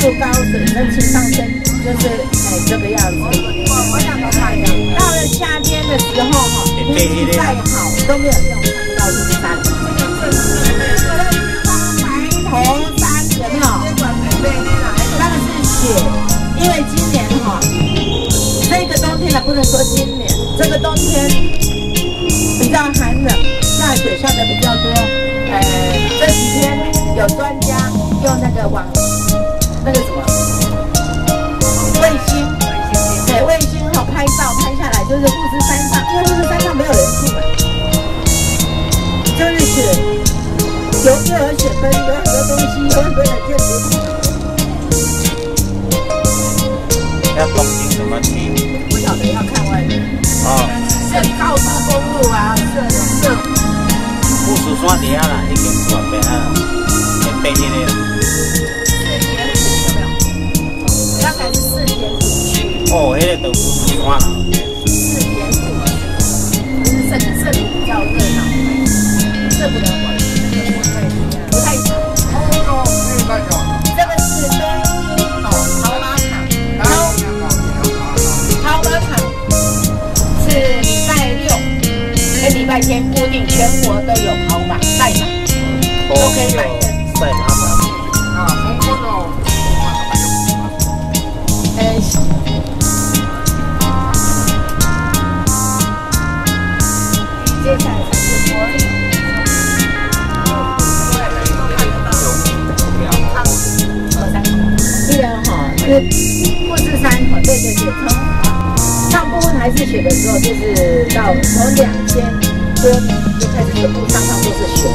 度高，水蒸气上升，就是这个样子。到了夏天的时候哈，天气再好都没有用，看不到富士山。白头山有没有？那个是雪，因为今年哈，这个冬天呢不能说今年，这个冬天比较寒冷，下雪下的比较多。这几天有专家用那个那个什么卫星，对，卫星哈拍照拍下来，就是富士山上，因为富士山上没有人住嘛，就是雪，又有雪分，有很多东西，有很多人建筑。要东京怎么去？不晓得，要看外面。哦。是高速公路啊，是。富士山底下啦，已经过北啊，北迄个。4.5有没有？大概是4.5区。哦，迄个都富士山啦。4.5，就是这里比较热闹，这不能玩，不太长。这个是东京跑马场，跑马场是礼拜6跟礼拜天固定，全国都有跑马赛马，都可以买的。赛马场啊，接下来是国立。记得哈，是富士山，对，从上部分还是雪的时候，就是到从2000多年就开始全部上都是雪了，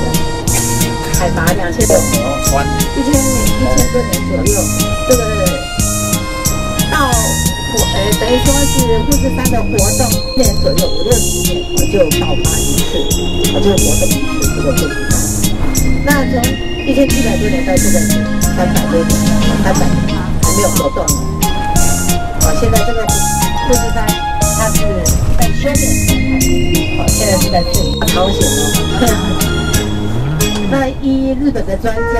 海拔2000多1000多年左右，这个到等于说是富士山的活动1年左右5-60年，我就爆发一次，我就活动一次这个富士山。那从1700多年到现在是300多年，300年还没有活动。现在这个富士山它是在休眠状态，现在是在这里，好险哦。那依日本的专家的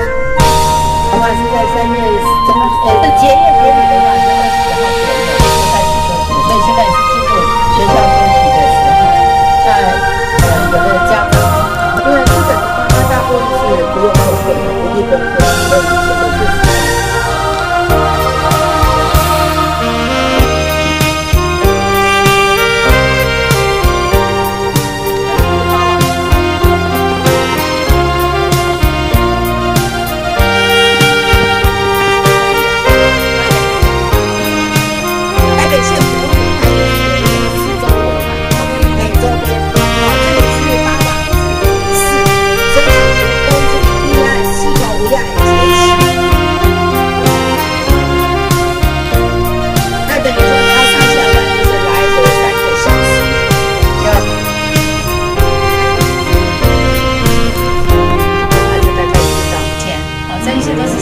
话，是在3月结业典礼的话是20号左右就开始休息，所以现在是进入学校休息的时候。那有的家长，因为日本的话，它大部分是不用后退的，不必后退，所以以前都是。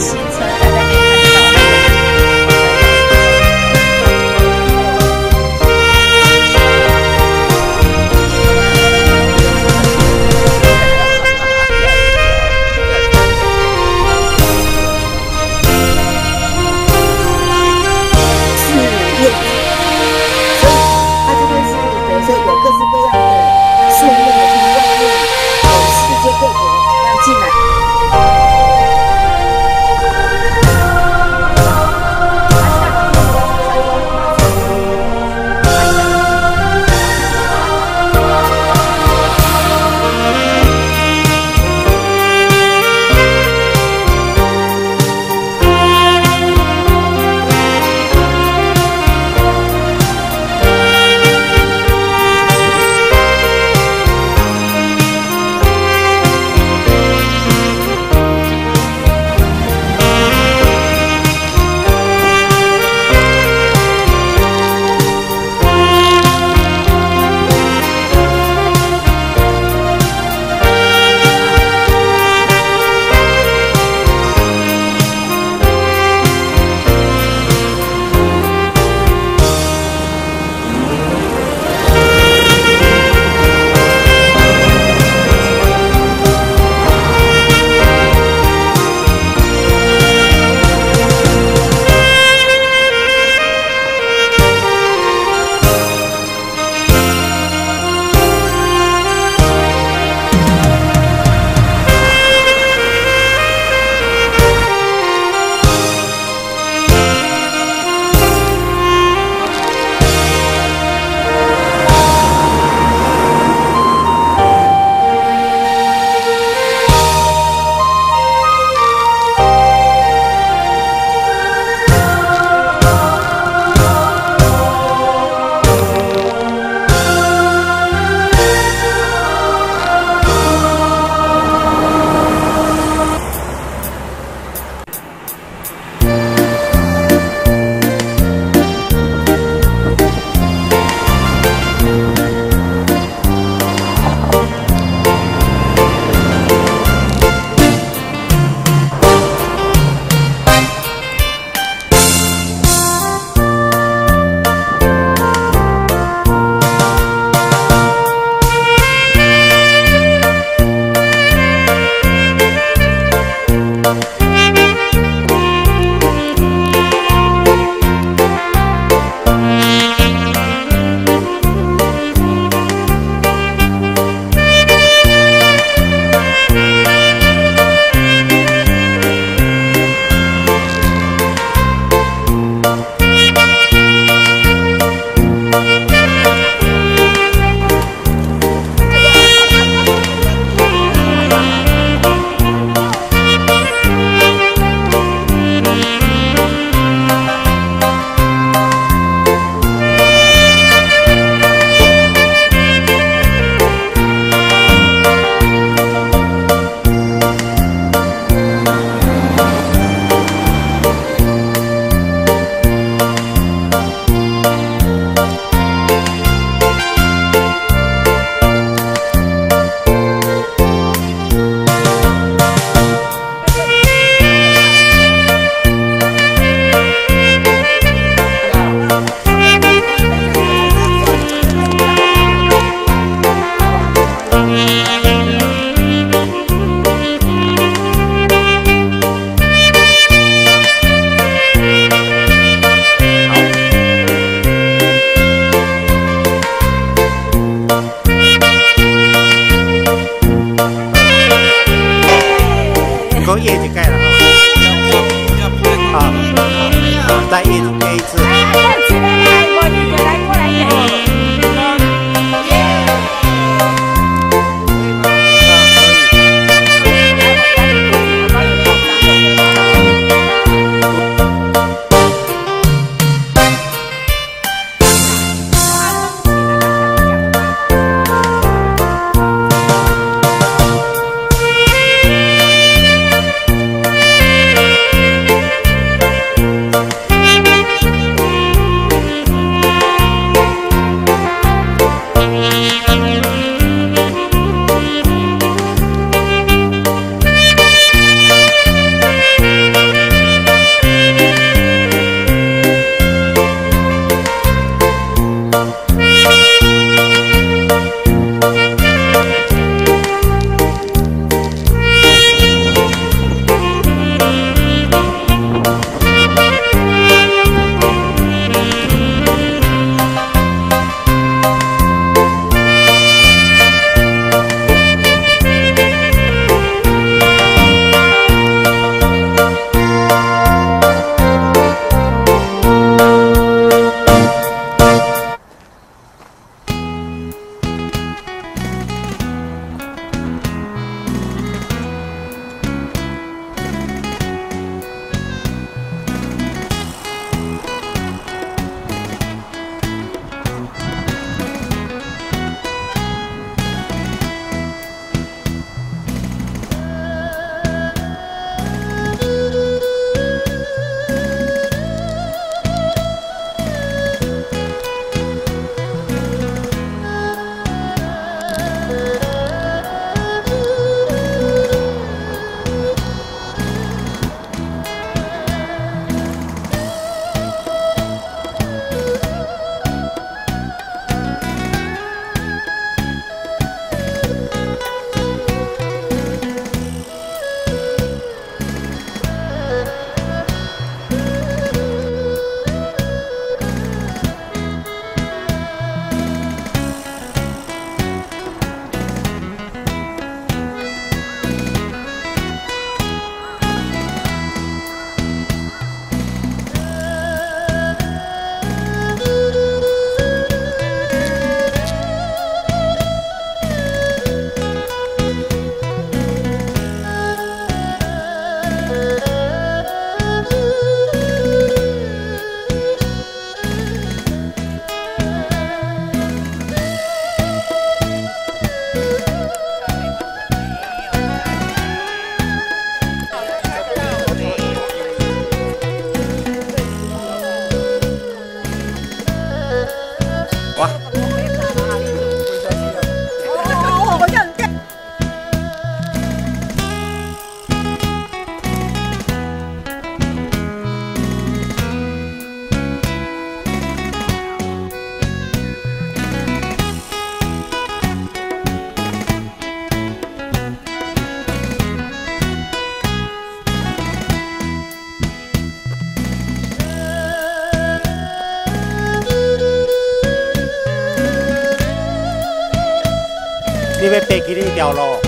要爬起那条路。